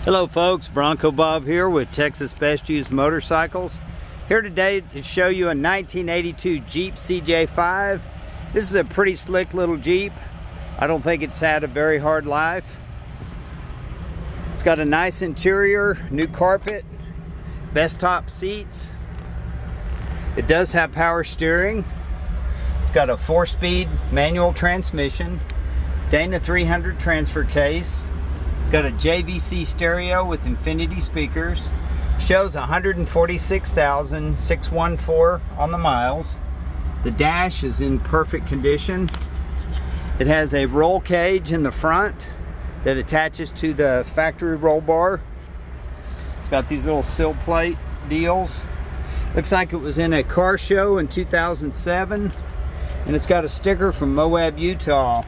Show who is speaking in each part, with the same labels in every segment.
Speaker 1: Hello folks, Bronco Bob here with Texas Best Used Motorcycles. Here today to show you a 1982 Jeep CJ5. This is a pretty slick little Jeep. I don't think it's had a very hard life. It's got a nice interior, new carpet, best top seats. It does have power steering. It's got a 4-speed manual transmission, Dana 300 transfer case. It's got a JVC stereo with infinity speakers. Shows 146,614 on the miles. The dash is in perfect condition. It has a roll cage in the front that attaches to the factory roll bar. It's got these little sill plate deals. Looks like it was in a car show in 2007. And it's got a sticker from Moab, Utah.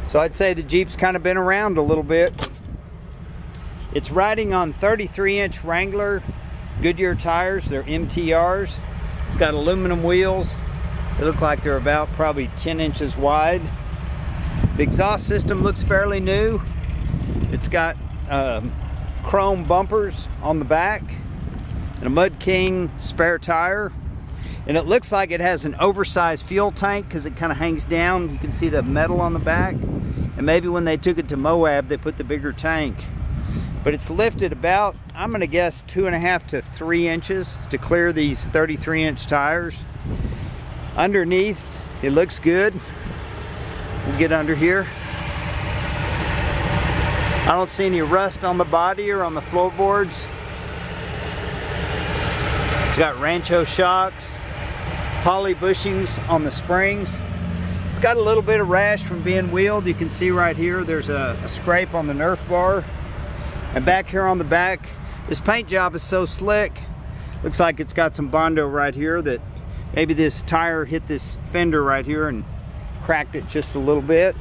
Speaker 1: So I'd say the Jeep's kind of been around a little bit. It's riding on 33-inch Wrangler Goodyear tires. They're MTRs. It's got aluminum wheels. They look like they're about probably 10 inches wide. The exhaust system looks fairly new. It's got chrome bumpers on the back and a Mud King spare tire. And it looks like it has an oversized fuel tank because it kind of hangs down. You can see the metal on the back. And maybe when they took it to Moab, they put the bigger tank. But it's lifted about, I'm going to guess, 2.5 to 3 inches to clear these 33-inch tires. Underneath, it looks good. We'll get under here. I don't see any rust on the body or on the floorboards. It's got Rancho shocks, poly bushings on the springs. It's got a little bit of rash from being wheeled. You can see right here there's a scrape on the Nerf bar. And back here on the back, this paint job is so slick. Looks like it's got some Bondo right here that maybe this tire hit this fender right here and cracked it just a little bit.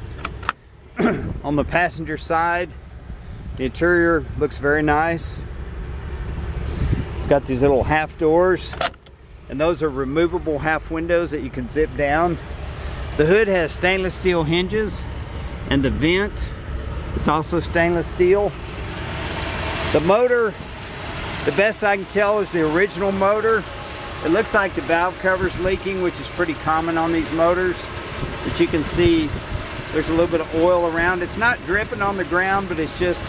Speaker 1: On the passenger side, the interior looks very nice. It's got these little half doors, and those are removable half windows that you can zip down. The hood has stainless steel hinges, and the vent is also stainless steel. The motor, the best I can tell, is the original motor. It looks like the valve cover's leaking, which is pretty common on these motors. But you can see there's a little bit of oil around. It's not dripping on the ground, but it's just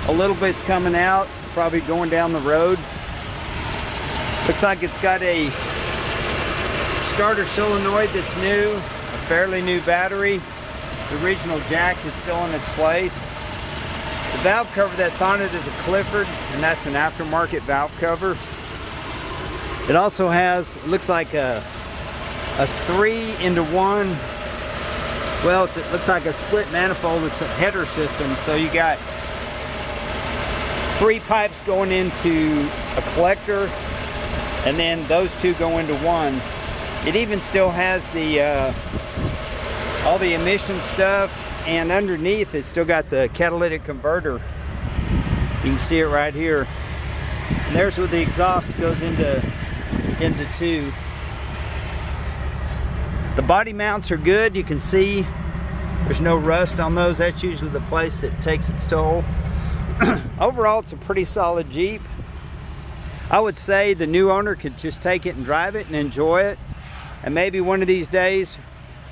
Speaker 1: a little bit's coming out, probably going down the road. Looks like it's got a starter solenoid that's new, a fairly new battery. The original jack is still in its place. The valve cover that's on it is a Clifford, and that's an aftermarket valve cover. It also has, it looks like a 3-in-1, well, it looks like a split manifold. It's a header system, so you got 3 pipes going into a collector, and then those 2 go into one. It even still has the all the emission stuff. And underneath, it's still got the catalytic converter. You can see it right here. And there's where the exhaust goes into 2. The body mounts are good. You can see there's no rust on those. That's usually the place that takes its toll. Overall, it's a pretty solid Jeep. I would say the new owner could just take it and drive it and enjoy it. And maybe one of these days,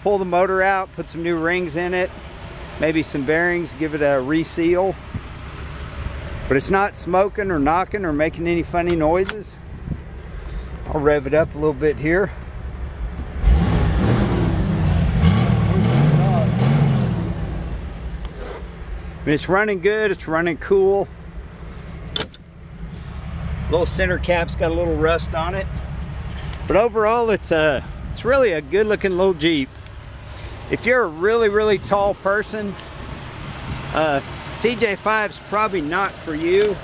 Speaker 1: pull the motor out, put some new rings in it, maybe some bearings, give it a reseal. But it's not smoking or knocking or making any funny noises. I'll rev it up a little bit here. I mean, it's running good, it's running cool. Little center cap's got a little rust on it. But overall, it's really a good looking little Jeep. If you're a really tall person, CJ5's probably not for you.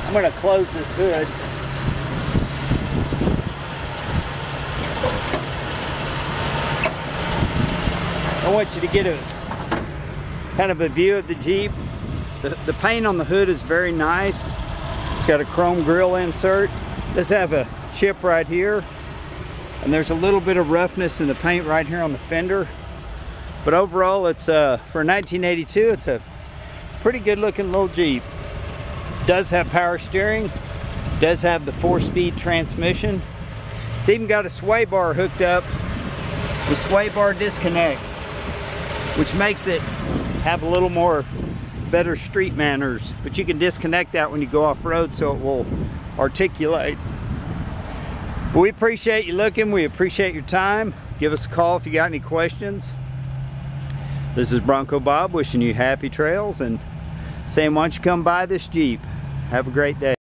Speaker 1: I'm going to close this hood. I want you to get a kind of a view of the Jeep. The paint on the hood is very nice. It's got a chrome grille insert. It does have a chip right here. And there's a little bit of roughness in the paint right here on the fender. But overall, it's for 1982, it's a pretty good looking little Jeep. Does have power steering. Does have the 4-speed transmission. It's even got a sway bar hooked up with sway bar disconnects, which makes it have a little more better street manners. But you can disconnect that when you go off-road so it will articulate. We appreciate you looking. We appreciate your time. Give us a call if you got any questions. This is Bronco Bob wishing you happy trails and saying, why don't you come buy this Jeep. Have a great day.